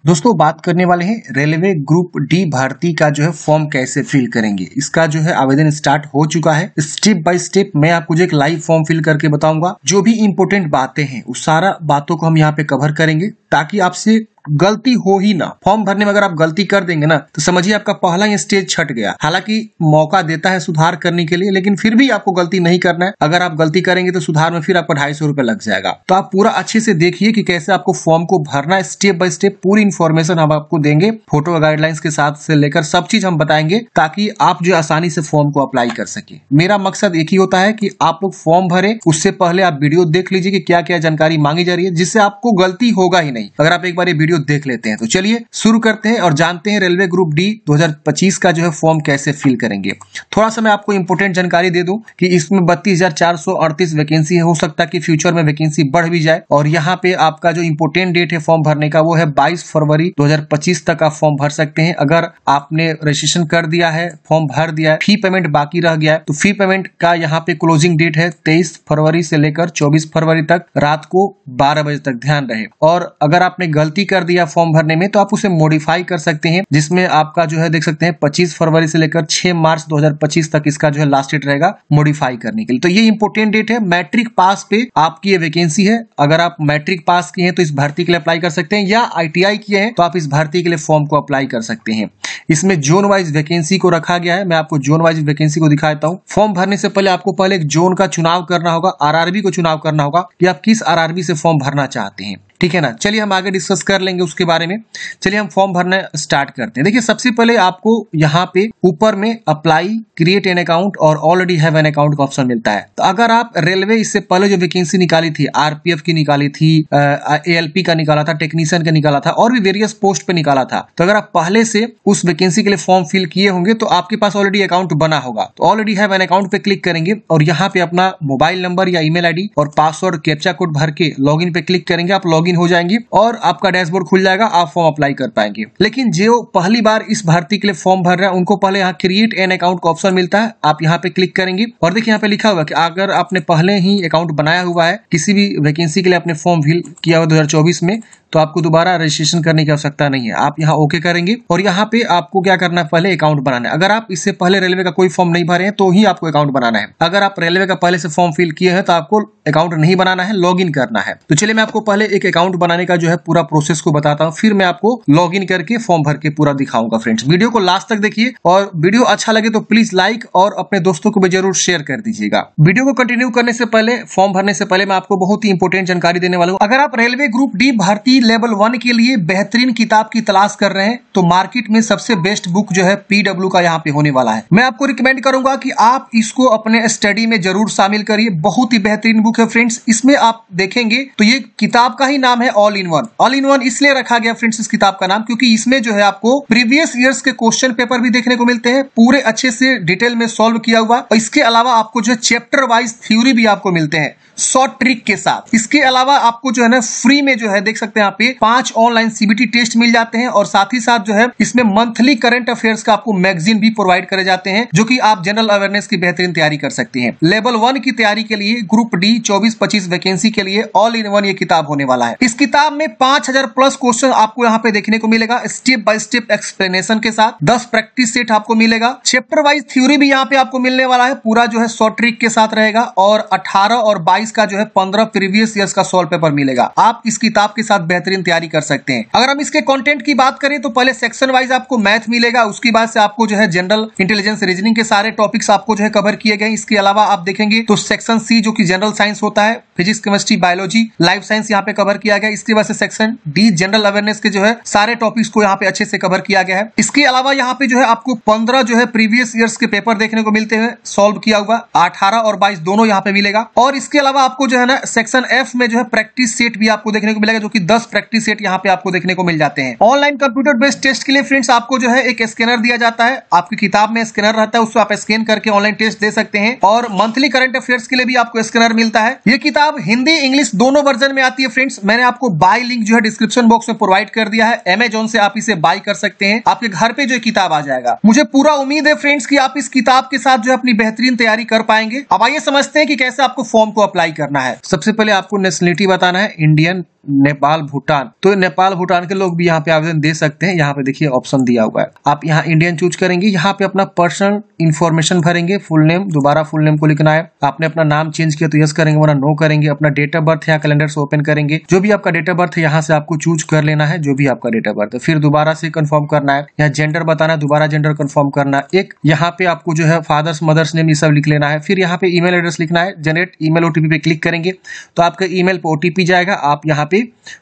दोस्तों बात करने वाले हैं रेलवे ग्रुप डी भर्ती का जो है फॉर्म कैसे फिल करेंगे। इसका जो है आवेदन स्टार्ट हो चुका है। स्टेप बाय स्टेप मैं आपको जो एक लाइव फॉर्म फिल करके बताऊंगा। जो भी इंपॉर्टेंट बातें हैं उस सारा बातों को हम यहाँ पे कवर करेंगे ताकि आपसे गलती हो ही ना। फॉर्म भरने में अगर आप गलती कर देंगे ना तो समझिए आपका पहला ही स्टेज छट गया। हालांकि मौका देता है सुधार करने के लिए, लेकिन फिर भी आपको गलती नहीं करना है। अगर आप गलती करेंगे तो सुधार में फिर आपको 250 रुपए लग जाएगा। तो आप पूरा अच्छे से देखिए कि कैसे आपको फॉर्म को भरना है। स्टेप बाय स्टेप पूरी इन्फॉर्मेशन हम आपको देंगे, फोटो गाइडलाइंस के साथ से लेकर सब चीज हम बताएंगे ताकि आप जो आसानी से फॉर्म को अप्लाई कर सके। मेरा मकसद एक ही होता है कि आप लोग फॉर्म भरे, उससे पहले आप वीडियो देख लीजिए कि क्या क्या जानकारी मांगी जा रही है, जिससे आपको गलती होगा ही नहीं अगर आप एक बार ये वीडियो देख लेते हैं। तो चलिए शुरू करते हैं और जानते हैं रेलवे ग्रुप डी 2025 का जो है फॉर्म कैसे फिल करेंगे। थोड़ा सा मैं आपको इंपोर्टेंट जानकारी दे दूं कि इसमें 32,438 वैकेंसी है। हो सकता है कि फ्यूचर में वैकेंसी बढ़ भी जाए। और यहाँ पे आपका जो इंपोर्टेंट डेट है फॉर्म भरने का वो है 22 फरवरी 2025 तक आप फॉर्म भर सकते हैं। अगर आपने रजिस्ट्रेशन कर दिया है, फॉर्म भर दिया है, फी पेमेंट बाकी रह गया है तो फी पेमेंट का यहाँ पे क्लोजिंग डेट है 23 फरवरी से लेकर 24 फरवरी तक रात को 12 बजे तक, ध्यान रहे। और अगर आपने गलती कर दिया फॉर्म भरने में तो आप उसे मॉडिफाई कर सकते हैं, जिसमें आपका जो है देख सकते हैं 25 फरवरी से लेकर 6 मार्च 2025 तक इसका जो है लास्ट डेट रहेगा मॉडिफाई करने के लिए। तो ये इंपोर्टेंट डेट है। मैट्रिक पास पे आपकी ये वैकेंसी है। अगर आप मैट्रिक पास किए हैं तो इस भर्ती के लिए अप्लाई कर सकते हैं, या आईटीआई किए हैं तो आप इस भर्ती के लिए फॉर्म को अप्लाई कर सकते हैं। इसमें जोन वाइज वैकेंसी को रखा गया है। मैं आपको जोन वाइज वैकेंसी को दिखाता हूं। फॉर्म भरने से पहले आपको पहले एक जोन का चुनाव करना होगा, आरआरबी को चुनाव करना होगा कि आप किस आरआरबी से फॉर्म भरना चाहते हैं, ठीक है ना। चलिए हम आगे डिस्कस कर लेंगे उसके बारे में। चलिए हम फॉर्म भरना स्टार्ट करते हैं। देखिए सबसे पहले आपको यहाँ पे ऊपर में अप्लाई, क्रिएट एन अकाउंट और ऑलरेडी हैव एन अकाउंट का ऑप्शन मिलता है। तो अगर आप रेलवे इससे पहले जो वैकेंसी निकाली थी, आरपीएफ की निकाली थी, एएलपी का निकाला था, टेक्नीशियन का निकाला था और भी वेरियस पोस्ट पे निकाला था, तो अगर आप पहले से उस वैकेंसी के लिए फॉर्म फिल किए होंगे तो आपके पास ऑलरेडी अकाउंट बना होगा। तो ऑलरेडी हैव एन अकाउंट पे क्लिक करेंगे और यहाँ पे अपना मोबाइल नंबर या ईमेल आईडी और पासवर्ड कैप्चा कोड भर के लॉगिन पे क्लिक करेंगे। आप लॉगिन हो जाएंगे और आपका डैशबोर्ड खुल जाएगा, आप फॉर्म अप्लाई कर पाएंगे। लेकिन जो पहली बार इस भर्ती के लिए फॉर्म भर रहे हैं उनको पहले यहाँ क्रिएट एन अकाउंट का ऑप्शन मिलता है। आप यहाँ पे क्लिक करेंगे और देखिए यहाँ पे लिखा हुआ है कि अगर आपने पहले ही अकाउंट बनाया हुआ है, किसी भी वैकेंसी के लिए आपने फॉर्म फिल किया हुआ 2024 में, तो आपको दोबारा रजिस्ट्रेशन करने की आवश्यकता नहीं है। आप यहाँ ओके करेंगे और यहाँ पे आपको क्या करना है, पहले अकाउंट बनाना है। अगर आप इससे पहले रेलवे का कोई फॉर्म नहीं भरे हैं तो ही आपको अकाउंट बनाना है। अगर आप रेलवे का पहले से फॉर्म फिल किए हैं तो आपको अकाउंट नहीं बनाना है, लॉगिन करना है। तो चलिए मैं आपको पहले एक अकाउंट बनाने का जो है पूरा प्रोसेस को बताता हूँ, फिर मैं आपको लॉगिन करके फॉर्म भर के पूरा दिखाऊंगा। फ्रेंड्स वीडियो को लास्ट तक देखिए और वीडियो अच्छा लगे तो प्लीज लाइक और अपने दोस्तों को भी जरूर शेयर कर दीजिएगा। वीडियो को कंटिन्यू करने से पहले, फॉर्म भरने से पहले मैं आपको बहुत ही इंपोर्टेंट जानकारी देने वाला हूँ। अगर आप रेलवे ग्रुप डी भर्ती लेवल 1 के लिए बेहतरीन किताब की तलाश कर रहे हैं तो मार्केट में सबसे बेस्ट बुक जो है पीडब्ल्यू का यहाँ पे होने वाला है। मैं आपको रिकमेंड करूंगा कि आप इसको अपने स्टडी में जरूर शामिल करिए। बहुत ही बेहतरीन बुक है फ्रेंड्स। इसमें आप देखेंगे तो ये किताब का ही नाम है all in one. All in one इसलिए रखा गया फ्रेंड्स इस किताब का नाम क्योंकि इसमें जो है आपको प्रीवियस ईयर्स के क्वेश्चन पेपर भी देखने को मिलते हैं, पूरे अच्छे से डिटेल में सॉल्व किया हुआ। और इसके अलावा आपको जो है चैप्टर वाइज थ्योरी भी आपको मिलते हैं शॉर्ट ट्रिक के साथ। इसके अलावा आपको जो है ना फ्री में जो है देख सकते हैं यहाँ पे 5 ऑनलाइन सीबीटी टेस्ट मिल जाते हैं और साथ ही साथ जो है इसमें मंथली करंट अफेयर्स का आपको मैगजीन भी प्रोवाइड करे जाते हैं, जो कि आप जनरल अवेयरनेस की बेहतरीन तैयारी कर सकते हैं। लेवल 1 की तैयारी के लिए ग्रुप डी 24-25 वैकेंसी के लिए ऑल इन वन ये किताब होने वाला है। इस किताब में 5000 प्लस क्वेश्चन आपको यहाँ पे देखने को मिलेगा, स्टेप बाय स्टेप एक्सप्लेनेशन के साथ। 10 प्रैक्टिस सेट आपको मिलेगा। चैप्टर वाइज थ्योरी भी यहाँ पे आपको मिलने वाला है, पूरा जो है शॉर्ट ट्रिक के साथ रहेगा। और 18 और 22 का जो है 15 प्रीवियस ईयर्स का सॉल्व पेपर मिलेगा। आप इस किताब के साथ बेहतरीन तैयारी कर सकते हैं। अगर हम इसके कंटेंट की बात करें तो पहले सेक्शन वाइज आपको मैथ मिलेगा, उसके बाद से आपको जो है जनरल इंटेलिजेंस रीजनिंग के सारे टॉपिक्स आपको जो है कवर किए गए। इसके अलावा आप देखेंगे तो सेक्शन सी जो कि जनरल साइंस होता है, physics, chemistry, biology, life science यहाँ पे कवर किया गया। इसके बाद से सेक्शन डी जनरल अवेयरनेस के जो है सारे टॉपिक्स को यहाँ पे अच्छे से कवर किया गया है। इसके अलावा यहाँ पे जो है आपको 15 जो है प्रीवियस ईयर्स के पेपर देखने को मिलते हैं सॉल्व किया हुआ, 18 और 22 दोनों यहाँ पे मिलेगा। और इसके अलावा आपको जो है ना सेक्शन एफ में जो है प्रैक्टिस सेट भी आपको देखने को मिलेगा, जो कि 10 प्रैक्टिस सेट यहाँ पे आपको देखने को मिल जाते हैं। ऑनलाइन कंप्यूटर बेस्ड टेस्ट के लिए फ्रेंड्स आपको जो है एक स्कैनर दिया जाता है, आपकी किताब में स्कैनर रहता है, उसको आप स्कैन करके ऑनलाइन टेस्ट दे सकते हैं। और मंथली करंट अफेयर्स के लिए भी आपको स्कैनर मिलता है। ये किताब हिंदी इंग्लिश दोनों वर्जन में आती है फ्रेंड्स। मैंने आपको बाय लिंक जो है डिस्क्रिप्शन बॉक्स में प्रोवाइड कर दिया है, अमेजॉन से आप इसे बाय कर सकते हैं, आपके घर पे जो किताब आ जाएगा। मुझे पूरा उम्मीद है फ्रेंड्स कि आप इस किताब के साथ जो है अपनी बेहतरीन तैयारी कर पाएंगे। अब आइए समझते हैं कि कैसे आपको फॉर्म को अप्लाई करना है। सबसे पहले आपको नेशनलिटी बताना है, इंडियन नेपाल भूटान, तो नेपाल भूटान के लोग भी यहाँ पे आवेदन दे सकते हैं। यहाँ पे देखिए ऑप्शन दिया हुआ है, आप यहाँ इंडियन चूज करेंगे, यहाँ पे अपना पर्सनल इन्फॉर्मेशन भरेंगे, फुल नेम, दोबारा फुल नेम को लिखना है, आपने अपना नाम चेंज किया तो यस करेंगे वरना नो करेंगे, अपना डेट ऑफ बर्थ यहाँ कैलेंडर से ओपन करेंगे, जो भी आपका डेट ऑफ बर्थ है यहाँ से आपको चूज कर लेना है, जो भी आपका डेट ऑफ बर्थ है, फिर दोबारा से कंफर्म करना है, यहाँ जेंडर बताना है, दोबारा जेंडर कंफर्म करना है, एक यहाँ पे आपको जो है फादर्स मदर्स नेम ये सब लिख लेना है, फिर यहाँ पे ईमेल एड्रेस लिखना है, जनरेट ईमेल ओटीपी पे क्लिक करेंगे तो आपका ईमेल पे ओटीपी जाएगा, आप यहाँ पे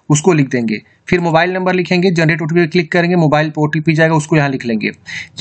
उसको लिख देंगे, फिर मोबाइल नंबर लिखेंगे, जनरेट ओटीपी पे क्लिक करेंगे, मोबाइल पे ओटीपी जाएगा उसको यहाँ लिख लेंगे,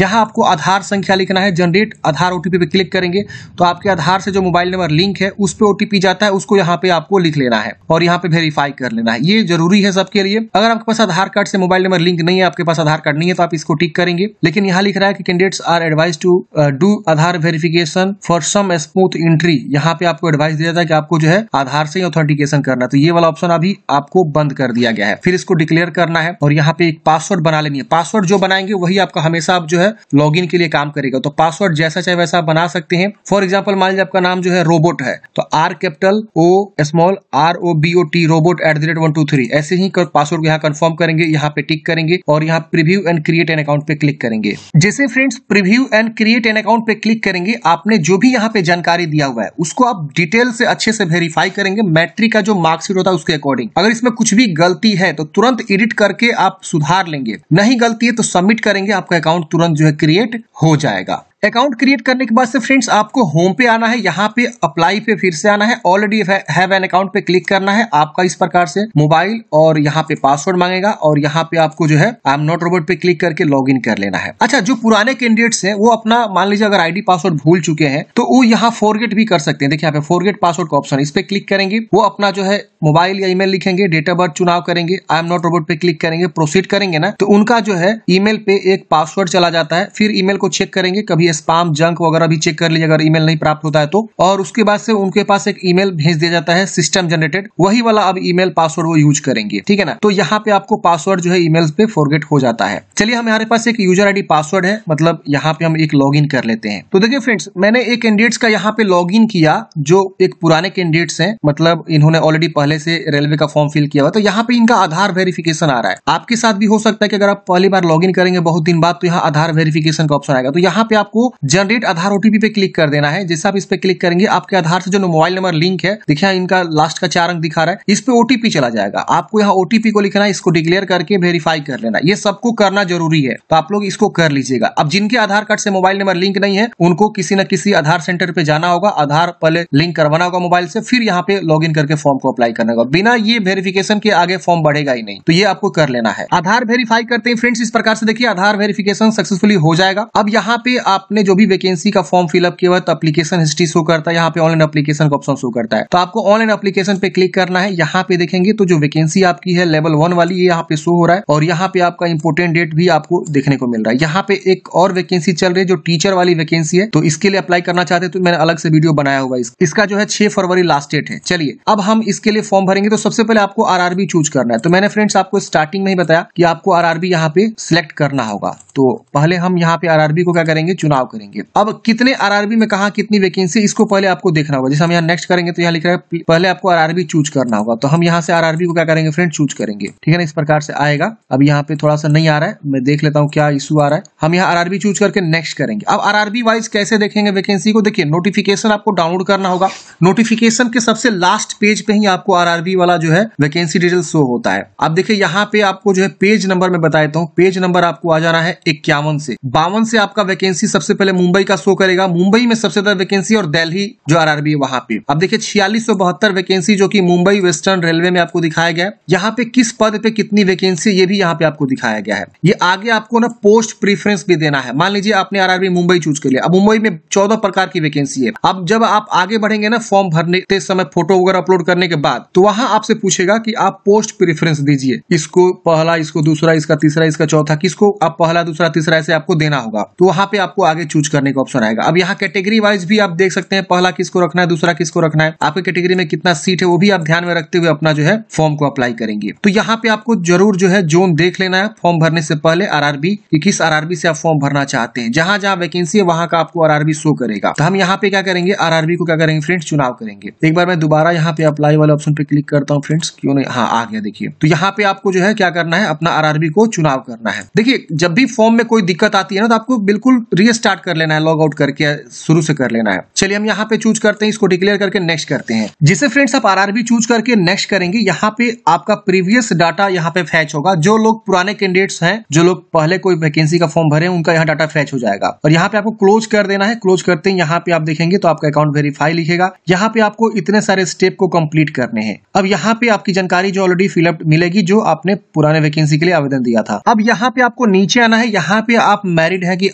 यहाँ आपको आधार संख्या लिखना है, जनरेट आधार ओटीपी पे क्लिक करेंगे तो आपके आधार से जो मोबाइल नंबर लिंक है उस पे ओटीपी जाता है, उसको यहाँ पे आपको लिख लेना है और यहाँ पे वेरीफाई कर लेना है, ये जरूरी है सबके लिए। अगर आपके पास आधार कार्ड से मोबाइल नंबर लिंक नहीं है, आपके पास आधार कार्ड नहीं है तो आप इसको टिक करेंगे, लेकिन यहाँ लिख रहा है कि candidates are advise to do Aadhaar verification for some smooth entry, यहाँ पे आपको एडवाइस दिया जाता है कि आपको जो है आधार से ऑथेंटिकेशन करना, तो ये वाला ऑप्शन अभी आपको बंद कर दिया गया है, फिर इसको डिक्लेयर करना है और यहाँ पे एक पासवर्ड बना लेनी है, पासवर्ड जो बनाएंगे वही आपका हमेशा आप जो है लॉगिन के लिए काम करेगा, तो पासवर्ड जैसा चाहे वैसा बना सकते हैं। फॉर एग्जांपल मान लीजिए आपका नाम जो है रोबोट है तो are capital O small ROBOT robot @123 ऐसे ही पासवर्ड यहाँ कंफर्म करेंगे, यहाँ पे टिक करेंगे और यहाँ preview and create an account पे क्लिक करेंगे। जैसे friends preview and create an account पे क्लिक करेंगे, आपने जो भी यहाँ पे जानकारी दिया हुआ है उसको आप डिटेल से अच्छे से वेरीफाई करेंगे, मैट्रिक का जो मार्कशीट होता है उसके अकॉर्डिंग, अगर इसमें कुछ भी गलती है तो तुरंत एडिट करके आप सुधार लेंगे, नहीं गलती है तो सबमिट करेंगे, आपका अकाउंट तुरंत जो है क्रिएट हो जाएगा। अकाउंट क्रिएट करने के बाद से फ्रेंड्स आपको होम पे आना है, यहाँ पे अप्लाई पे फिर से आना है, ऑलरेडी हैव एन अकाउंट पे क्लिक करना है, आपका इस प्रकार से मोबाइल और यहाँ पे पासवर्ड मांगेगा और यहाँ पे आपको जो है आई एम नॉट रोबोट पे क्लिक करके लॉगिन कर लेना है। अच्छा, जो पुराने कैंडिडेट्स हैं वो अपना मान लीजिए अगर आईडी पासवर्ड भूल चुके हैं तो वो यहाँ फॉरगेट भी कर सकते हैं, देखिए यहाँ पे फॉरगेट पासवर्ड का ऑप्शन, इस पे क्लिक करेंगे, वो अपना जो है मोबाइल या ईमेल लिखेंगे, डेट ऑफ बर्थ चुनाव करेंगे, आई एम नॉट रोबोट पे क्लिक करेंगे, प्रोसीड करेंगे ना तो उनका जो है ईमेल पे एक पासवर्ड चला जाता है, फिर ईमेल को चेक करेंगे, कभी स्पैम जंक वगैरह भी चेक कर लीजिए अगर ईमेल नहीं प्राप्त होता है तो, और उसके बाद से उनके पास एक ईमेल भेज दिया जाता है सिस्टम जनरेटेड, वही वाला अब ईमेल पासवर्ड वो यूज करेंगे, ठीक है ना। तो यहाँ पे आपको पासवर्ड जो है ईमेल्स पे फॉरगेट हो जाता है। चलिए हमारे पास एक यूजर आईडी पासवर्ड है, मतलब यहाँ पे हम एक लॉगिन कर लेते हैं। तो देखिए फ्रेंड्स मैंने एक कैंडिडेट्स का यहाँ पे लॉगिन किया जो एक पुराने कैंडिडेट्स हैं, मतलब इन्होंने ऑलरेडी पहले से रेलवे का फॉर्म फिल किया हुआ, तो यहाँ पे इनका आधार वेरिफिकेशन आ रहा है। आपके साथ भी हो सकता है कि अगर आप पहली बार लॉगिन करेंगे बहुत दिन बाद तो यहाँ आधार वेरिफिकेशन का ऑप्शन आएगा, तो यहाँ पे आपको जनरेट आधार ओटीपी पे क्लिक कर देना है। जैसे आप इस पे क्लिक करेंगे आपके आधार से जो मोबाइल नंबर लिंक है, देखिए इनका लास्ट का 4 अंक दिखा रहा है, इस पे ओटीपी चला जाएगा, आपको यहाँ ओटीपी को लिखना है, इसको डिक्लेयर करके वेरीफाई कर लेना, ये सबको करना जरूरी है, तो आप लोग इसको कर लीजिएगा। अब जिनके आधार कार्ड से मोबाइल नंबर लिंक नहीं है उनको किसी न किसी आधार सेंटर पे जाना होगा, आधार पहले लिंक करवाना होगा मोबाइल से, फिर यहाँ पे लॉगिन करके फॉर्म को अप्लाई करना होगा, बिना ये वेरिफिकेशन के आगे फॉर्म बढ़ेगा ही नहीं, तो ये आपको कर लेना है। आधार वेरीफाई करते हैं फ्रेंड्स इस प्रकार से, देखिए आधार वेरिफिकेशन सक्सेसफुली हो जाएगा। अब यहाँ पे आपने जो भी वैकेंसी का फॉर्म फिलअप किया हुआ तो एप्लीकेशन हिस्ट्री शो करता है, यहाँ पे ऑनलाइन एप्लीकेशन का ऑप्शन शो करता है, तो आपको ऑनलाइन एप्लीकेशन पे क्लिक करना है। यहाँ पे देखेंगे तो जो वैकेंसी आपकी है लेवल 1 वाली ये यहाँ पे शो हो रहा है और यहाँ पे आपका इंपोर्टेंट डेट भी आपको देखने को मिल रहा है। यहाँ पे एक और वैकेंसी चल रही है जो टीचर वाली वैकेंसी है, तो इसके लिए अप्लाई करना चाहते हैं तो मैंने अलग से वीडियो बनाया हुआ है, इसका जो है 6 फरवरी लास्ट डेट है। चलिए अब हम इसके लिए फॉर्म भरेंगे, तो सबसे पहले आपको आरआरबी चूज करना है। तो मैंने फ्रेंड्स आपको स्टार्टिंग में ही बताया कि आपको आरआरबी यहाँ पे सिलेक्ट करना होगा, तो पहले हम यहाँ पे आरआरबी को क्या करेंगे, चुनाव करेंगे। अब कितने आरआरबी में कहा कितनी वैकेंसी, इसको पहले आपको देखना होगा। जैसे हम यहाँ नेक्स्ट करेंगे तो यहाँ लिख रहा है पहले आपको आरआरबी चूज करना होगा, तो हम यहाँ से आरआरबी को क्या करेंगे फ्रेंड, चूज करेंगे, ठीक है ना, इस प्रकार से आएगा। अब यहाँ पे थोड़ा सा नहीं आ रहा है, मैं देख लेता हूँ क्या इशू आ रहा है। हम यहाँ आरआरबी चूज करके नेक्स्ट करेंगे। अब आरआरबी वाइज कैसे देखेंगे वैकेंसी को, देखिए नोटिफिकेशन आपको डाउनलोड करना होगा, नोटिफिकेशन के सबसे लास्ट पेज पे ही आपको आरआरबी वाला जो है वैकेंसी डिटेल शो होता है। अब देखिए यहाँ पे आपको जो है पेज नंबर में बता देता हूँ, पेज नंबर आपको आ जाना है 51 से 52 से आपका वैकेंसी सबसे पहले मुंबई का शो करेगा, मुंबई में सबसे ज्यादा वैकेंसी और दिल्ली जो आरआरबी है वहां पे। अब देखिए 4672 वैकेंसी जो कि मुंबई वेस्टर्न रेलवे में आपको दिखाया गया है। यहाँ पे किस पद पे कितनी वैकेंसी ये भी यहाँ पे आपको दिखाया गया है। ये आगे आपको ना पोस्ट प्रीफरेंस भी देना है। मान लीजिए आपने आरआरबी मुंबई चूज कर लिया, अब मुंबई में 14 प्रकार की वैकेंसी है। अब जब आप आगे बढ़ेंगे ना फॉर्म भरने के समय फोटो वगैरह अपलोड करने के बाद, तो वहां आपसे पूछेगा कि आप पोस्ट प्रीफरेंस दीजिए, इसको पहला, इसको दूसरा, इसका तीसरा, इसका चौथा, किसको आप पहला दूसरा तीसरा ऐसे आपको देना होगा। तो वहां पे आपको आगे चूज करने का ऑप्शन आएगा। अब यहाँ कैटेगरी वाइज भी आप देख सकते हैं, पहला किसको रखना है, दूसरा किसको रखना है, आपकी कैटेगरी में कितना सीट है वो भी आप ध्यान में रखते हुए अपना जो है फॉर्म को अप्लाई करेंगे। तो यहाँ पे आपको जरूर जो है जोन देख लेना है फॉर्म भरने से पहले आरआरबी, किस आरआरबी से आप फॉर्म भरना चाहते हैं। जहां जहां वैकेंसी है वहां का आपको आरआरबी शो करेगा। तो हम यहाँ पे क्या करेंगे, आरआरबी को क्या करेंगे फ्रेंड्स, चुनाव करेंगे। एक बार मैं दोबारा यहाँ पे अप्लाई वाले ऑप्शन पे क्लिक करता हूँ फ्रेंड्स, क्यों नहीं, हाँ आ गया देखिए। तो यहाँ पे आपको जो है क्या करना है, अपना आरआरबी को चुनाव करना है। देखिए जब भी फॉर्म में कोई दिक्कत आती है ना, तो आपको बिल्कुल रीस्टार्ट कर लेना है, लॉग आउट करके शुरू से कर लेना है। चलिए हम यहाँ पे चूज करते हैं, इसको डिक्लेयर करके नेक्स्ट करते हैं। जिसे फ्रेंड्स आप आरआरबी चूज करके नेक्स्ट करेंगे, यहाँ पे आपका प्रीवियस डाटा यहाँ पे फैच होगा। जो लोग पुराने कैंडिडेट्स हैं, जो लोग पहले कोई वैकेंसी का फॉर्म भरे, उनका यहाँ डाटा फैच हो जाएगा। और यहाँ पे आपको क्लोज कर देना है। क्लोज करते हैं यहाँ पे आप देखेंगे तो आपका अकाउंट वेरीफाई लिखेगा। यहाँ पे आपको इतने सारे स्टेप को कंप्लीट करने हैं। अब यहाँ पे आपकी जानकारी जो ऑलरेडी फिलअप मिलेगी, जो आपने पुराने वैकेंसी के लिए आवेदन दिया था। अब यहाँ पे आपको नीचे आना है। यहाँ पे आप मैरिड है कि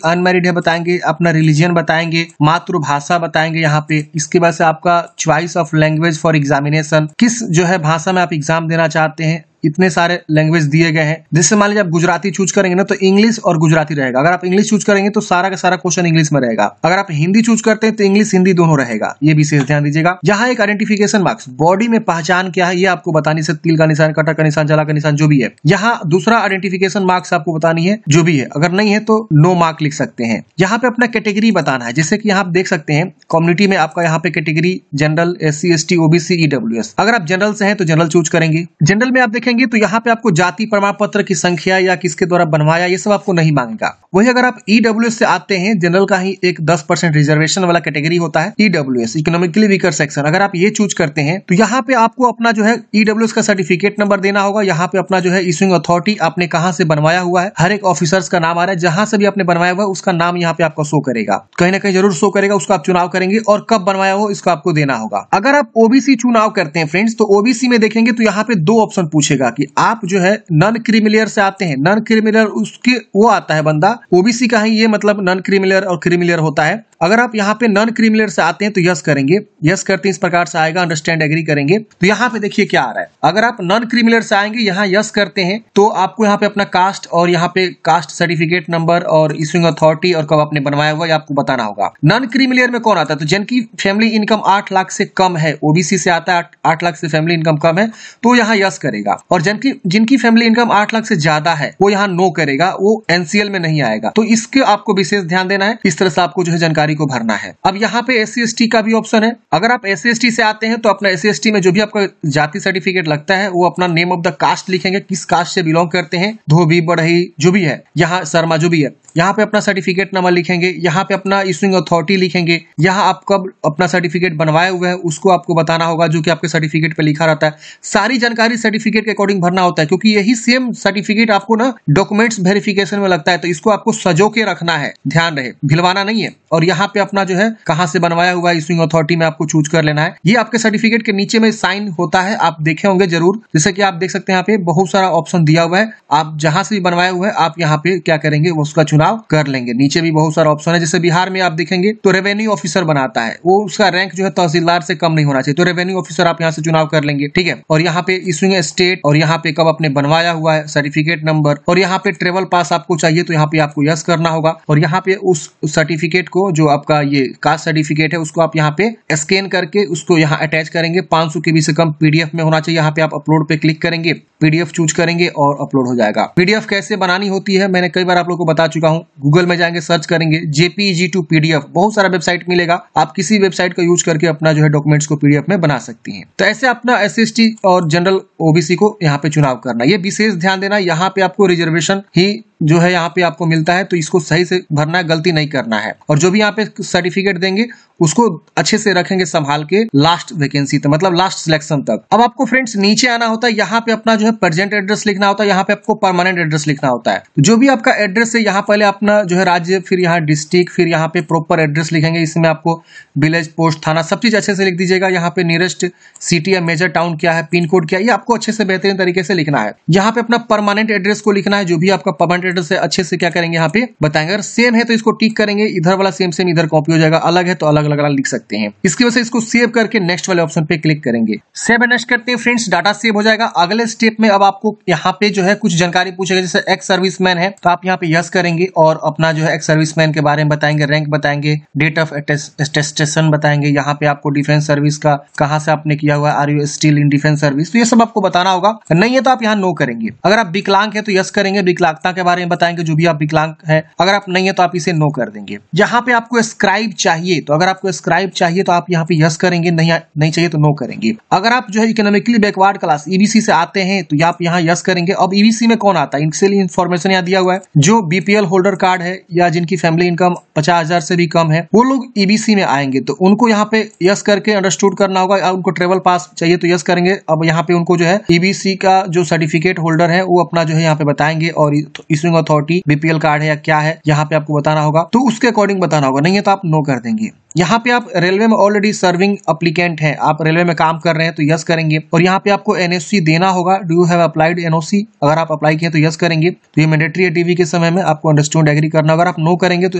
अनमैरिड है बताएंगे, अपना रिलीजन बताएंगे, मातृभाषा बताएंगे यहाँ पे। इसके बाद से आपका choice of language for examination, किस जो है भाषा में आप एग्जाम देना चाहते हैं। इतने सारे लैंग्वेज दिए गए हैं। जैसे मान लीजिए आप गुजराती चूज करेंगे ना, तो इंग्लिश और गुजराती रहेगा। अगर आप इंग्लिश चूज करेंगे तो सारा का सारा क्वेश्चन इंग्लिश में रहेगा। अगर आप हिंदी चूज करते हैं तो इंग्लिश हिंदी दोनों रहेगा। ये विशेष ध्यान दीजिएगा। यहाँ एक आइडेंटिफिकेशन मार्क्स, बॉडी में पहचान क्या है ये आपको बतानी है। तिल का निशान, कटा का निशान, जला का निशान, जो भी है। यहाँ दूसरा आइडेंटिफिकेशन मार्क्स आपको बतानी है, जो भी है। अगर नहीं है तो नो मार्क लिख सकते हैं। यहाँ पे अपना कैटेगरी बताना है। जैसे कि यहाँ आप देख सकते हैं कम्युनिटी में आपका यहाँ पे category general, SC ST OBC EWS। अगर आप जनरल से हैं तो जनरल चूज करेंगे। जनरल में आप देखेंगे तो यहाँ पे आपको जाति प्रमाण पत्र की संख्या या किसके द्वारा बनवाया, ये सब आपको नहीं मांगेगा। वही अगर आप EWS से आते हैं, जनरल का ही एक 10% रिजर्वेशन वाला कैटेगरी होता है EWS, इकोनॉमिकली वीकर सेक्शन। अगर आप ये चूज करते हैं तो यहाँ पे आपको अपना जो है EWS का सर्टिफिकेट नंबर देना होगा। यहाँ पे अपना जो है इशूइंग अथॉरिटी, आपने कहाँ से बनवाया हुआ है, हर एक ऑफिसर्स का नाम आ रहा है। जहां से भी आपने बनवाया हुआ है उसका नाम यहाँ पे आपको शो करेगा, कहीं ना कहीं जरूर शो करेगा। उसका आप चुनाव करेंगे और कब बनवाया हो इसको आपको देना होगा। अगर आप OBC चुनाव करते हैं फ्रेंड्स, तो OBC में देखेंगे तो यहाँ पे 2 ऑप्शन पूछेगा कि आप जो है नॉन क्रीमिलियर से आते हैं। नॉन क्रीमिलियर उसके वो आता है बंदा, OBC का ही ये मतलब नॉन क्रीमिलियर और क्रीमिलियर होता है। अगर आप यहाँ पे नॉन क्रीमिलियर से आते हैं तो यस करेंगे। यस करते हैं इस प्रकार से आएगा, अंडरस्टैंड एग्री करेंगे। तो यहाँ पे देखिए क्या आ रहा है। अगर आप नॉन क्रीमिलियर से आएंगे, यहाँ यस करते हैं तो आपको यहाँ पे अपना कास्ट और यहाँ पे कास्ट सर्टिफिकेट नंबर और इशूइंग अथॉरिटी और कब आपने बनवाया हुआ आपको बताना होगा। नॉन क्रीमिलियर में कौन आता है, तो जिनकी फैमिली इनकम 8 लाख से कम है, OBC से आता है 8 लाख से फैमिली इनकम कम है, तो यहाँ यस करेगा। और जिनकी फैमिली इनकम 8 लाख से ज्यादा है वो यहाँ नो करेगा, वो NCL में नहीं आएगा। तो इसके आपको विशेष ध्यान देना है। इस तरह से आपको जो है जानकारी को भरना है। अब यहाँ पे SC ST का भी ऑप्शन है। अगर आप SC ST से आते हैं तो अपना SC ST में जो भी आपका जाति सर्टिफिकेट लगता है वो अपना नेम ऑफ द कास्ट लिखेंगे, किस कास्ट से बिलोंग करते हैं, धोबी, बढ़ई, जो भी है, यहाँ शर्मा, जो भी है। यहाँ पे अपना सर्टिफिकेट नंबर लिखेंगे, यहाँ पे अपना इशूइंग अथॉरिटी लिखेंगे, यहाँ आप कब अपना सर्टिफिकेट बनवाए हुए हैं उसको आपको बताना होगा, जो कि आपके सर्टिफिकेट पे लिखा रहता है। सारी जानकारी सर्टिफिकेट के अकॉर्डिंग भरना होता है, क्योंकि यही सेम सर्टिफिकेट आपको ना डॉक्यूमेंट्स वेरिफिकेशन में लगता है। तो इसको आपको सजो के रखना है, ध्यान रहे, भिलवाना नहीं है। और यहाँ पे अपना जो है कहाँ से बनवाया हुआ है इशूइंग अथॉरिटी में आपको चूज कर लेना है। ये आपके सर्टिफिकेट के नीचे में साइन होता है, आप देखे होंगे जरूर। जैसे कि आप देख सकते हैं यहाँ पे बहुत सारा ऑप्शन दिया हुआ है। आप जहां से भी बनवाए हुए हैं आप यहाँ पे क्या करेंगे, उसका चुनाव कर लेंगे। नीचे भी बहुत सारा ऑप्शन है। जैसे बिहार में आप देखेंगे तो रेवेन्यू ऑफिसर बनाता है, वो उसका रैंक जो है तहसीलदार से कम नहीं होना चाहिए। तो रेवेन्यू ऑफिसर आप यहाँ से चुनाव कर लेंगे, ठीक है। और यहाँ पे इशूइंग स्टेट, और यहाँ पे कब आपने बनवाया हुआ है, सर्टिफिकेट नंबर, और यहाँ पे ट्रेवल पास आपको चाहिए तो यहाँ पे आपको यस करना होगा। और यहाँ पे उस सर्टिफिकेट को, जो आपका ये कास्ट सर्टिफिकेट है, उसको आप यहाँ पे स्कैन करके उसको यहाँ अटैच करेंगे। 500 KB से कम PDF में होना चाहिए। यहाँ पे आप अपलोड पे क्लिक करेंगे, PDF चूज करेंगे और अपलोड हो जाएगा। PDF कैसे बनानी होती है मैंने कई बार आप लोगों को बता चुका हूँ। गूगल में जाएंगे, सर्च करेंगे JPEG to PDF, बहुत सारा वेबसाइट मिलेगा। आप किसी वेबसाइट का यूज करके अपना जो है डॉक्यूमेंट्स को PDF में बना सकती हैं। तो ऐसे अपना SC ST और जनरल OBC को यहाँ पे चुनाव करना, ये विशेष ध्यान देना। यहाँ पे आपको रिजर्वेशन ही जो है यहाँ पे आपको मिलता है, तो इसको सही से भरना है, गलती नहीं करना है। और जो भी यहाँ पे सर्टिफिकेट देंगे उसको अच्छे से रखेंगे संभाल के, लास्ट वैकेंसी तक, मतलब लास्ट सिलेक्शन तक। अब आपको फ्रेंड्स नीचे आना होता है। यहाँ पे अपना जो है प्रेजेंट एड्रेस लिखना होता है, यहाँ पे आपको परमानेंट एड्रेस लिखना होता है। जो भी आपका एड्रेस है, यहाँ पहले अपना जो है राज्य, फिर यहाँ डिस्ट्रिक्ट, फिर यहाँ पे प्रॉपर एड्रेस लिखेंगे। इसमें आपको विलेज, पोस्ट, थाना, सब चीज अच्छे से लिख दीजिएगा। यहाँ पे नियरेस्ट सिटी या मेजर टाउन क्या है, पिन कोड क्या है, ये आपको अच्छे से बेहतरीन तरीके से लिखना है। यहाँ पे अपना परमानेंट एड्रेस को लिखना है। जो भी आपका परमानेंट एड्रेस है अच्छे से क्या करेंगे यहाँ पे बताएंगे। अगर सेम है तो इसको टिक करेंगे, इधर वाला सेम इधर कॉपी हो जाएगा, अलग है तो अलग अलग लिख सकते हैं। इसकी वजह से इसको सेव करके नेक्स्ट वाले ऑप्शन पे क्लिक करेंगे। सेव एंड नेक्स्ट करते हैं फ्रेंड्स, डाटा सेव हो जाएगा। अगले स्टेप में अब आपको यहाँ पे जो है कुछ जानकारी पूछेगा। जैसे एक्स सर्विसमैन है तो आप यहाँ पे यस करेंगे और अपना जो है एक्स सर्विसमैन के बारे में बताएंगे, रैंक बताएंगे, डेट ऑफ अटेस्टेशन बताएंगे। यहाँ पे आपको डिफेंस सर्विस का कहाँ से आपने किया हुआ, are you still in defence service, तो ये सब आपको बताना होगा। नहीं है तो आप यहाँ नो करेंगे। अगर आप विकलांग है तो यस करेंगे, विकलांगता के बारे बारे में बताएंगे, जो भी आप विकलांग है। अगर आप नहीं है तो आप इसे नो कर देंगे। यहाँ पे आपको स्क्राइब चाहिए, तो अगर आपको स्क्राइब चाहिए तो आप यहाँ पे यस करेंगे, नहीं चाहिए तो नो करेंगे। अगर आप जो है इकोनॉमिकली बैकवर्ड क्लास ईबीसी से आते हैं तो आप यहाँ यस करेंगे। अब ईबीसी में कौन आता है, इनसे इन्फॉर्मेशन यहाँ दिया हुआ है। जो बीपीएल होल्डर कार्ड है या जिनकी फैमिली इनकम 50,000 से भी कम है, वो लोग ईबीसी में आएंगे, तो उनको यहाँ पे यस करके अंडरस्टूड करना होगा। उनको ट्रेवल पास चाहिए तो यस करेंगे। अब यहाँ पे उनको जो है ईबीसी का जो सर्टिफिकेट होल्डर है वो अपना जो है यहाँ पे बताएंगे, और इशूइंग अथॉरिटी बीपीएल कार्ड है या क्या है यहाँ पे आपको बताना होगा, तो उसके अकॉर्डिंग बताना होगा। नहीं है तो आप नो कर देंगे। यहाँ पे आप रेलवे में ऑलरेडी सर्विंग एप्लीकेंट हैं, आप रेलवे में काम कर रहे हैं तो यस करेंगे। और यहाँ पे आपको एनओसी देना होगा। Do you have applied NOC, अगर आप अप्लाई किए तो यस करेंगे। तो ये मैंडेटरी है डीवी के समय में, आपको अंडरस्टूड एग्री करना। अगर आप नो करेंगे तो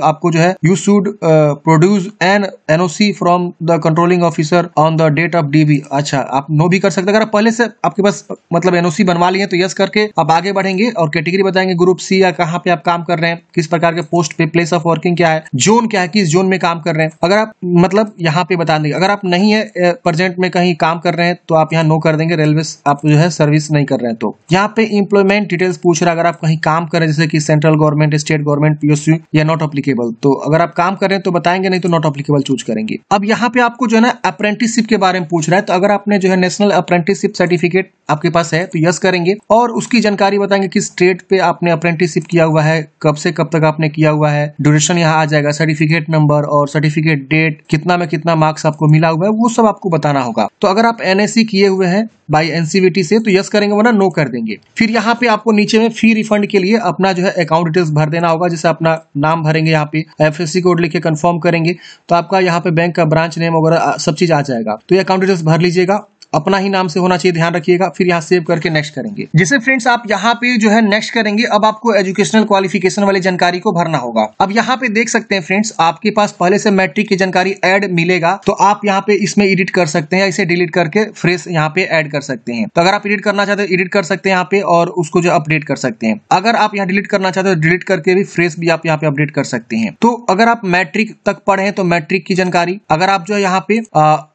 आपको जो है you should produce an NOC from the controlling officer on the date of DV. अच्छा, आप नो भी कर सकते हैं। अगर आप पहले से आपके पास मतलब एनओसी बनवा लिए तो यस करके आप आगे बढ़ेंगे और कैटेगरी बताएंगे, ग्रुप सी या कहाँ पे आप काम कर रहे हैं, किस प्रकार के पोस्ट पे, प्लेस ऑफ वर्किंग क्या है, जोन क्या है, किस जोन में काम कर रहे हैं। अगर आप मतलब यहाँ पे बता देंगे। अगर आप नहीं है प्रेजेंट में कहीं काम कर रहे हैं तो आप यहाँ नो कर देंगे, रेलवे आप जो है सर्विस नहीं कर रहे हैं। तो यहाँ पे एम्प्लॉयमेंट डिटेल्स पूछ रहा है। अगर आप कहीं काम कर रहे हैं जैसे कि central government, state government, PSU, या नॉट अप्लीकेबल, तो अगर आप काम कर रहे हैं तो बताएंगे, नहीं तो नॉट अप्लीकेबल चूज करेंगे। अब यहाँ पे आपको जो है ना अप्रेंटिसशिप के बारे में पूछ रहा है, तो अगर आपने जो है नेशनल अप्रेंटिसशिप सर्टिफिकेट आपके पास है तो यस करेंगे, और उसकी जानकारी बताएंगे किस स्टेट पे आपने अप्रेंटिसशिप किया हुआ है, कब से कब तक आपने किया हुआ है, ड्यूरेशन यहाँ आ जाएगा, सर्टिफिकेट नंबर और सर्टिफिकेट डेट, कितना में कितना मार्क्स आपको मिला हुआ है, वो सब आपको बताना होगा। तो अगर आप एनएससी किए हुए हैं बाय एनसीवीटी से तो यस करेंगे, वरना नो कर देंगे। फिर यहाँ पे आपको नीचे में फी रिफंड के लिए अपना जो है अकाउंट डिटेल्स भर देना होगा। जैसे अपना नाम भरेंगे, यहाँ पे एफएससी कोड लिख के कंफर्म करेंगे तो आपका यहाँ पे बैंक का ब्रांच नेम वगैरह सब चीज आ जाएगा। तो ये अकाउंट डिटेल्स भर लीजिएगा, अपना ही नाम से होना चाहिए, ध्यान रखिएगा। फिर यहाँ सेव करके नेक्स्ट करेंगे। जैसे फ्रेंड्स आप यहाँ पे जो है नेक्स्ट करेंगे, अब आपको एजुकेशनल क्वालिफिकेशन वाली जानकारी को भरना होगा। अब यहाँ पे देख सकते हैं फ्रेंड्स, आपके पास पहले से मैट्रिक की जानकारी ऐड मिलेगा, तो आप यहाँ पे इसमें एडिट कर सकते हैं, इसे डिलीट करके फ्रेश यहाँ पे ऐड कर सकते हैं। तो अगर आप एडिट करना चाहते हैं एडिट कर सकते हैं यहाँ पे, और उसको जो अपडेट कर सकते हैं। अगर आप यहाँ डिलीट करना चाहते हो डिलीट करके भी फ्रेश भी आप यहाँ पे अपडेट कर सकते हैं। तो अगर आप मैट्रिक तक पढ़े हैं तो मैट्रिक की जानकारी, अगर आप जो है यहाँ पे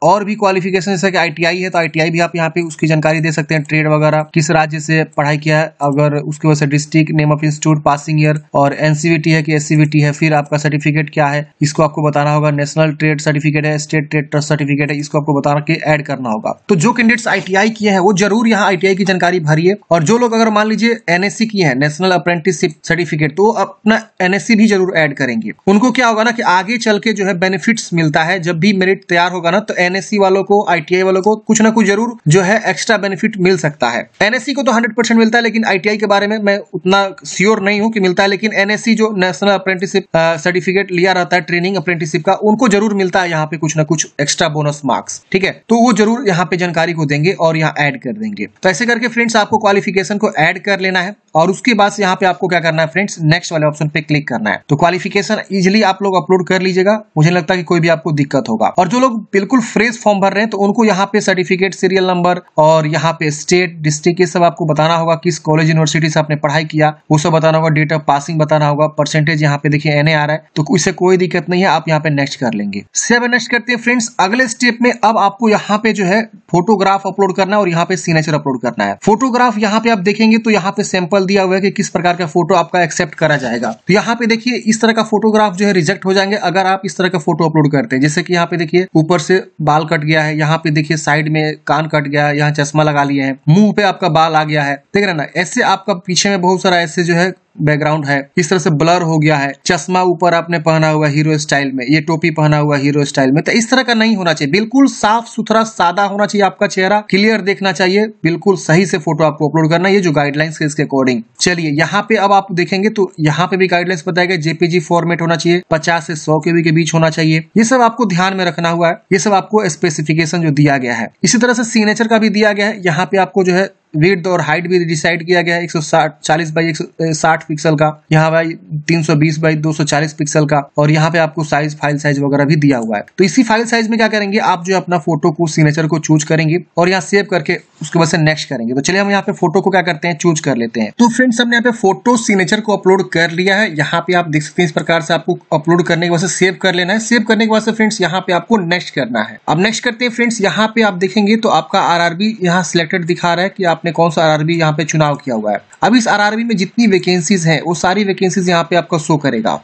और भी क्वालिफिकेशन जैसे कि आईटीआई है तो आईटीआई भी आप यहाँ पे उसकी जानकारी दे सकते हैं, ट्रेड वगैरह, किस राज्य से पढ़ाई किया है, अगर उसकी वजह से district, name of institute, passing year, और एनसीवीटी है कि एससीवीटी है। फिर आपका सर्टिफिकेट क्या है इसको आपको बताना होगा, नेशनल ट्रेड सर्टिफिकेट है, स्टेट ट्रेड ट्रस्ट सर्टिफिकेट है, इसको आपको बता के ऐड करना होगा। तो जो कैंडिडेट्स आईटीआई किए हैं वो जरूर यहाँ आईटीआई की जानकारी भरिए, और जो लोग अगर मान लीजिए एनएससी किए हैं, नेशनल अप्रेंटिसशिप सर्टिफिकेट, तो अपना एनएससी भी जरूर ऐड करेंगे। उनको क्या होगा ना कि आगे चल के जो है बेनिफिट्स मिलता है, जब भी मेरिट तैयार होगा ना तो एनएससी वालों को, आईटीआई वालों को कुछ ना कुछ जरूर जो है एक्स्ट्रा बेनिफिट मिल सकता है। एनएससी को तो 100% मिलता है, लेकिन आईटीआई के बारे में मैं उतना श्योर नहीं हूं कि मिलता है। लेकिन एनएससी जो नेशनल अप्रेंटिसशिप सर्टिफिकेट लिया रहता है ट्रेनिंग अप्रेंटिसशिप का, उनको जरूर मिलता है यहाँ पे कुछ ना कुछ एक्स्ट्रा बोनस मार्क्स, ठीक है। तो वो जरूर यहाँ पे जानकारी को देंगे और यहाँ ऐड कर देंगे। तो ऐसे करके फ्रेंड्स आपको क्वालिफिकेशन को ऐड कर लेना है, और उसके बाद यहाँ पे आपको क्या करना है फ्रेंड्स, नेक्स्ट वाले ऑप्शन पे क्लिक करना है। तो क्वालिफिकेशन इजिली आप लोग अपलोड कर लीजिएगा, मुझे लगता है कि कोई भी आपको दिक्कत होगा। और जो लोग बिल्कुल फ्रेश फॉर्म भर रहे हैं तो उनको यहाँ पे सर्टिफिकेट, सीरियल नंबर और यहाँ पे स्टेट, डिस्ट्रिक्ट, ये सब आपको बताना होगा, किस कॉलेज यूनिवर्सिटी से आपने पढ़ाई किया वो सब बताना होगा, डेट ऑफ पासिंग बताना होगा, परसेंटेज यहाँ पे देखिए एनए आ रहा है, तो इससे कोई दिक्कत नहीं है, आप यहाँ पे नेक्स्ट कर लेंगे। सेव नेक्स्ट करते हैं फ्रेंड्स। अगले स्टेप में अब आपको यहाँ पे जो है फोटोग्राफ अपलोड करना है और यहाँ पे सिग्नेचर अपलोड करना है। फोटोग्राफ यहाँ पे आप देखेंगे तो यहाँ पे सैंपल दिया हुआ है कि किस प्रकार का फोटो आपका एक्सेप्ट करा जाएगा। तो यहाँ पे देखिए इस तरह का फोटोग्राफ जो है रिजेक्ट हो जाएंगे अगर आप इस तरह का फोटो अपलोड करते हैं। जैसे कि यहाँ पे देखिए ऊपर से बाल कट गया है, यहाँ पे देखिए साइड में कान कट गया है, यहाँ चश्मा लगा लिए हैं, मुंह पे आपका बाल आ गया है, देख रहे ना, ऐसे आपका पीछे में बहुत सारा ऐसे जो है बैकग्राउंड है, इस तरह से ब्लर हो गया है, चश्मा ऊपर आपने पहना हुआ हीरो स्टाइल में, ये टोपी पहना हुआ हीरो स्टाइल में, तो इस तरह का नहीं होना चाहिए। बिल्कुल साफ सुथरा सादा होना चाहिए, आपका चेहरा क्लियर देखना चाहिए, बिल्कुल सही से फोटो आपको अपलोड करना है, ये जो गाइडलाइंस है इसके अकॉर्डिंग। चलिए यहाँ पे अब आप देखेंगे तो यहाँ पे भी गाइडलाइंस बताया गया, जेपीजी फॉर्मेट होना चाहिए, 50 से 100 KB के बीच होना चाहिए, ये सब आपको ध्यान में रखना हुआ है, ये सब आपको स्पेसिफिकेशन जो दिया गया है। इसी तरह से सिग्नेचर का भी दिया गया है, यहाँ पे आपको जो है विड्थ और हाइट भी डिसाइड किया गया है, 140 बाई 160 पिक्सल का, यहाँ भाई 320 बाई 240 पिक्सल का, और यहाँ पे आपको साइज, फाइल साइज वगैरह भी दिया हुआ है। तो इसी फाइल साइज में क्या करेंगे आप जो अपना फोटो को, सिग्नेचर को चूज करेंगे और यहाँ सेव करके उसके बाद से नेक्स्ट करेंगे। तो चलिए हम यहाँ पे फोटो को क्या करते हैं, चूज कर लेते हैं। तो फ्रेंड्स हमने यहाँ पे फोटो सिग्नेचर को अपलोड कर लिया है, यहाँ पे आप देख सकते हैं इस प्रकार से आपको अपलोड करने के बाद से सेव कर लेना है। सेव करने के बाद से फ्रेंड्स यहाँ पे आपको नेक्स्ट करना है। अब नेक्स्ट करते हैं फ्रेंड्स, यहाँ पे आप देखेंगे तो आपका RRB यहाँ सिलेक्टेड दिखा रहा है कि आप आपने कौन सा आरआरबी यहाँ पे चुनाव किया हुआ है। अब इस आरआरबी में जितनी वैकेंसीज हैं वो सारी वैकेंसीज यहाँ पे आपका शो करेगा।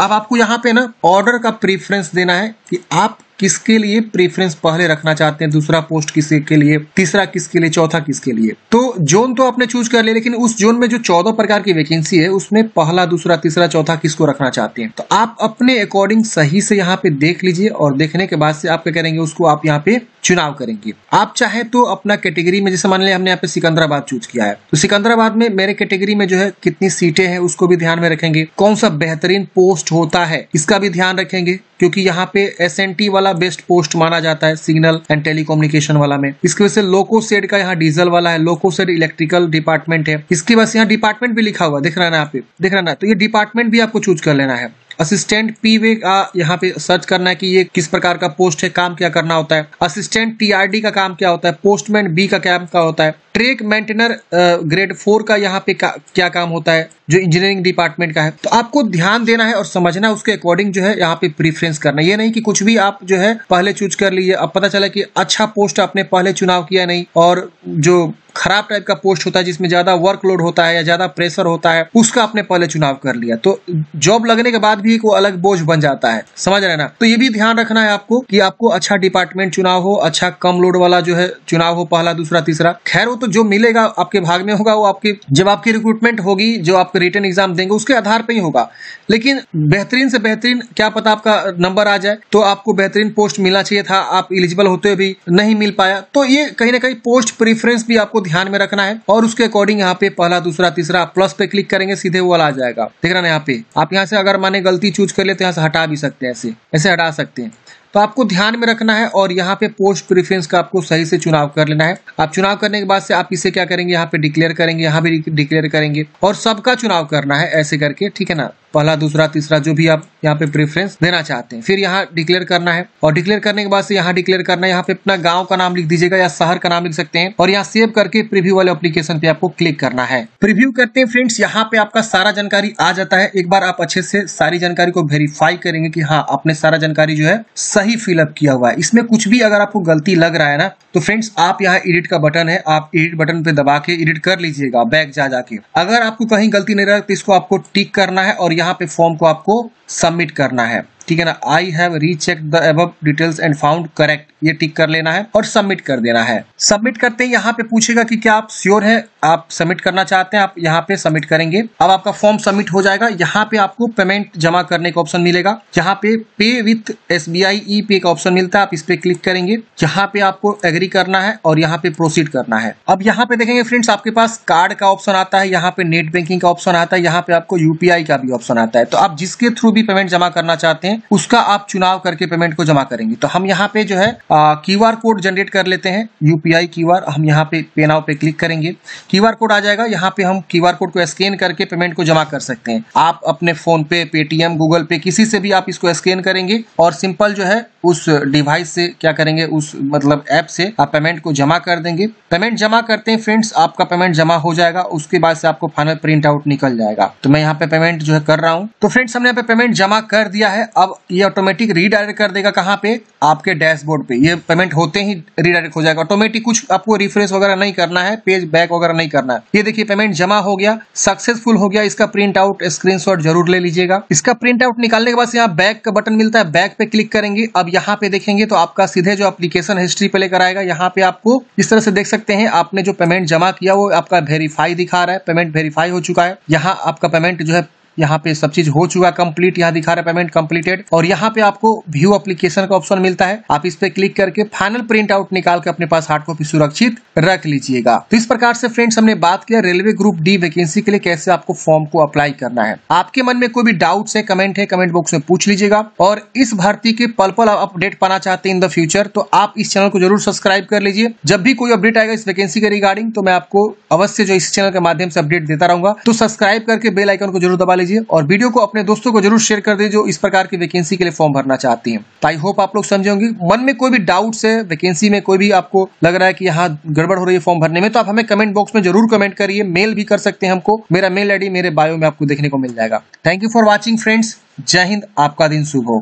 अब आपको यहाँ पे ना ऑर्डर का प्रेफरेंस देना है कि आप किसके लिए प्रेफरेंस पहले रखना चाहते हैं, दूसरा पोस्ट किसके लिए, तीसरा किसके लिए, चौथा किसके लिए। तो जोन तो आपने चूज कर लिया, लेकिन उस जोन में जो 14 प्रकार की वैकेंसी है उसमें पहला, दूसरा, तीसरा, चौथा किसको रखना चाहते हैं। तो आप अपने अकॉर्डिंग सही से यहाँ पे देख लीजिए और देखने के बाद से आप क्या करेंगे, उसको आप यहाँ पे चुनाव करेंगे। आप चाहे तो अपना कैटेगरी में, जैसे मान लिया हमने यहाँ पे सिकंदराबाद चूज किया है, तो सिकंदराबाद में मेरे कैटेगरी में जो है कितनी सीटें हैं उसको भी ध्यान में रखेंगे। कौन सा बेहतरीन पोस्ट होता है इसका भी ध्यान रखेंगे, क्योंकि यहाँ पे एसएनटी वाला बेस्ट पोस्ट माना जाता है, सिग्नल एंड टेलीकम्युनिकेशन वाला में। इसकी वजह से लोको सेड का यहाँ डीजल वाला है, लोको सेड इलेक्ट्रिकल डिपार्टमेंट है। इसके बाद यहाँ डिपार्टमेंट भी लिखा हुआ दिख रहा है ना, यहाँ पे दिख रहा है ना, तो ये डिपार्टमेंट भी आपको चूज कर लेना है। असिस्टेंट पीवे का यहाँ पे सर्च करना है कि ये किस प्रकार का पोस्ट है, काम क्या करना होता है। असिस्टेंट टीआरडी का काम क्या होता है, पोस्टमैन बी का काम क्या होता है, ट्रैक मेंटेनर ग्रेड 4 का यहाँ पे क्या काम होता है, जो इंजीनियरिंग डिपार्टमेंट का है। तो आपको ध्यान देना है और समझना है, उसके अकॉर्डिंग जो है यहाँ पे प्रीफरेंस करना है। ये नहीं कि कुछ भी आप जो है पहले चूज कर लीजिए, अब पता चला कि अच्छा पोस्ट आपने पहले चुनाव किया नहीं, और जो खराब टाइप का पोस्ट होता है जिसमें ज्यादा वर्कलोड होता है या ज्यादा प्रेशर होता है उसका आपने पहले चुनाव कर लिया, तो जॉब लगने के बाद भी एक वो अलग बोझ बन जाता है, समझ रहे हैं ना। तो ये भी ध्यान रखना है आपको कि आपको अच्छा डिपार्टमेंट चुनाव हो, अच्छा कम लोड वाला जो है चुनाव हो, पहला, दूसरा, तीसरा। खैर वो तो जो मिलेगा आपके भाग में होगा, वो आपके जब आपकी रिक्रूटमेंट होगी, जो आपके रिटन एग्जाम देंगे उसके आधार पर ही होगा। लेकिन बेहतरीन से बेहतरीन, क्या पता आपका नंबर आ जाए तो आपको बेहतरीन पोस्ट मिलना चाहिए था, आप एलिजिबल होते हुए भी नहीं मिल पाया। तो ये कहीं ना कहीं पोस्ट प्रेफरेंस भी आपको ध्यान में रखना है, और उसके अकॉर्डिंग यहाँ पे पहला, दूसरा, तीसरा प्लस पे क्लिक करेंगे, सीधे वो वाला आ जाएगा। देख रहे हैं यहाँ पे, आप यहाँ से अगर माने गलती चूज कर ले तो यहाँ से हटा भी सकते हैं, ऐसे हटा सकते हैं। तो आपको ध्यान में रखना है और यहाँ पे पोस्ट प्रेफरेंस का आपको सही से चुनाव कर लेना है। आप चुनाव करने के बाद से आप इसे क्या करेंगे, यहाँ पे डिक्लेयर करेंगे, यहाँ भी डिक्लेयर करेंगे, और सबका चुनाव करना है ऐसे करके, ठीक है ना। पहला, दूसरा, तीसरा जो भी आप यहाँ पे प्रेफरेंस देना चाहते हैं, फिर यहाँ डिक्लेयर करना है, और डिक्लेयर करने के बाद से यहाँ डिक्लेयर करना है, यहाँ पे अपना गांव का नाम लिख दीजिएगा या शहर का नाम लिख सकते हैं, और यहाँ सेव करके प्रीव्यू वाले एप्लीकेशन पे आपको क्लिक करना है। प्रीव्यू करते हैं फ्रेंड्स, यहाँ पे आपका सारा जानकारी आ जाता है। एक बार आप अच्छे से सारी जानकारी को वेरीफाई करेंगे कि हाँ आपने सारा जानकारी जो है सही फिलअप किया हुआ है। इसमें कुछ भी अगर आपको गलती लग रहा है ना, तो फ्रेंड्स आप यहाँ एडिट का बटन है, आप एडिट बटन पे दबा के एडिट कर लीजिएगा, बैक जाके। अगर आपको कहीं गलती नहीं रहा तो इसको आपको टिक करना है और यहाँ पे फॉर्म को आपको सबमिट करना है, ठीक है ना। I have rechecked the above details and found correct, ये टिक कर लेना है और सबमिट कर देना है। सबमिट करते ही यहाँ पे पूछेगा कि क्या आप श्योर है, आप सबमिट करना चाहते हैं, आप यहाँ पे सबमिट करेंगे। अब आपका फॉर्म सबमिट हो जाएगा। यहाँ पे आपको पेमेंट जमा करने का ऑप्शन मिलेगा, यहाँ पे पे विथ SBI ई पे का ऑप्शन मिलता है, आप इस पे क्लिक करेंगे। यहाँ पे आपको एग्री करना है और यहाँ पे प्रोसीड करना है। अब यहाँ पे देखेंगे फ्रेंड्स, आपके पास कार्ड का ऑप्शन आता है, यहाँ पे नेट बैंकिंग का ऑप्शन आता है, यहाँ पे आपको UPI का भी ऑप्शन आता है। तो आप जिसके थ्रू भी पेमेंट जमा करना चाहते हैं उसका आप चुनाव करके पेमेंट को जमा करेंगे। तो हम यहाँ पे जो है QR कोड जनरेट कर लेते हैं, UPI QR। हम यहाँ पे पे नाउ पे क्लिक करेंगे, QR कोड आ जाएगा। यहाँ पे हम QR कोड को स्कैन करके पेमेंट को जमा कर सकते हैं। आप अपने फोन पे, पेटीएम, गूगल पे, किसी से भी आप इसको स्कैन करेंगे और सिंपल जो है उस डिवाइस से क्या करेंगे, उस मतलब ऐप से आप पेमेंट को जमा कर देंगे। पेमेंट जमा करते हैं फ्रेंड्स, आपका पेमेंट जमा हो जाएगा, उसके बाद से आपको फाइनल प्रिंट आउट निकल जाएगा। तो मैं यहाँ पे पेमेंट जो है कर रहा हूँ। तो फ्रेंड्स हमने यहाँ पे पेमेंट जमा कर दिया है। अब ये ऑटोमेटिक रीडायरेक्ट कर देगा कहाँ पे, आपके डैशबोर्ड पे। ये पेमेंट होते ही रीडायरेक्ट हो जाएगा ऑटोमेटिक, कुछ आपको रिफ्रेश वगैरह नहीं करना है, पेज बैक वगैरह नहीं करना है। ये देखिए पेमेंट जमा हो गया, सक्सेसफुल हो गया। इसका प्रिंट आउट स्क्रीनशॉट जरूर ले लीजिएगा। इसका प्रिंट आउट निकालने के बाद यहाँ बैक का बटन मिलता है, बैक पे क्लिक करेंगे। अब यहाँ पे देखेंगे तो आपका सीधे जो एप्लीकेशन हिस्ट्री पे लेकर आएगा। यहाँ पे आपको इस तरह से देख सकते हैं, आपने जो पेमेंट जमा किया वो आपका वेरीफाई दिखा रहा है, पेमेंट वेरीफाई हो चुका है। यहाँ आपका पेमेंट जो है, यहाँ पे सब चीज हो चुका, कंप्लीट यहाँ दिखा रहा है पेमेंट कंप्लीटेड। और यहाँ पे आपको व्यू एप्लीकेशन का ऑप्शन मिलता है, आप इस पे क्लिक करके फाइनल प्रिंट आउट निकाल के अपने पास हार्ड कॉपी सुरक्षित रख लीजिएगा। तो इस प्रकार से फ्रेंड्स हमने बात किया रेलवे ग्रुप डी वैकेंसी के लिए कैसे आपको फॉर्म को अप्लाई करना है। आपके मन में कोई भी डाउट्स है, कमेंट बॉक्स में पूछ लीजिएगा। और इस भर्ती के पल पल अपडेट पाना चाहते हैं इन द फ्यूचर, तो आप इस चैनल को जरूर सब्सक्राइब कर लीजिए। जब भी कोई अपडेट आएगा इस वैकेंसी के रिगार्डिंग तो मैं आपको अवश्य जो इस चैनल के माध्यम से अपडेट देता रहूंगा। तो सब्सक्राइब करके बेल आइकन को जरूर दबा लीजिए और वीडियो को अपने दोस्तों को जरूर शेयर कर दीजिए जो इस प्रकार की वैकेंसी के लिए फॉर्म भरना चाहती हैं। तो आई होप आप लोग समझे होंगे। मन में कोई भी डाउट्स है वैकेंसी में, कोई भी आपको लग रहा है कि यहाँ गड़बड़ हो रही है फॉर्म भरने में, तो आप हमें कमेंट बॉक्स में जरूर कमेंट करिए, मेल भी कर सकते हैं हमको। मेरा मेल आईडी मेरे बायो में आपको देखने को मिल जाएगा। Thank you for watching friends. जय हिंद, आपका दिन शुभ हो।